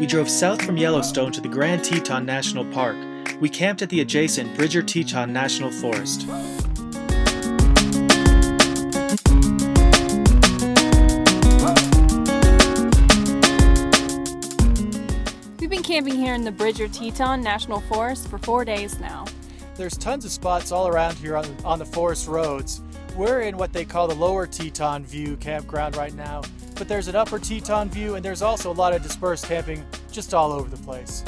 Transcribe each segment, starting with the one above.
We drove south from Yellowstone to the Grand Teton National Park. We camped at the adjacent Teton National Forest. We've been camping here in the Teton National Forest for 4 days now. There's tons of spots all around here on the forest roads. We're in what they call the Lower Teton View campground right now, but there's an Upper Teton View and there's also a lot of dispersed camping just all over the place.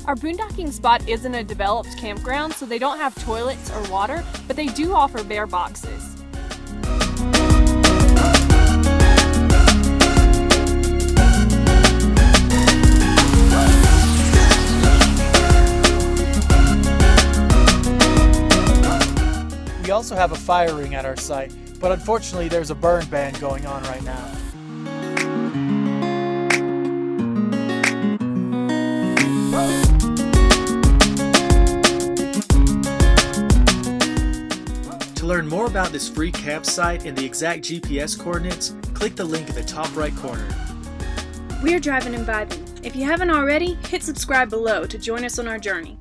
Our boondocking spot isn't a developed campground, so they don't have toilets or water, but they do offer bear boxes. We also have a fire ring at our site, but unfortunately there's a burn ban going on right now. To learn more about this free campsite and the exact GPS coordinates, click the link in the top right corner. We're Drivin and Vibin. If you haven't already, hit subscribe below to join us on our journey.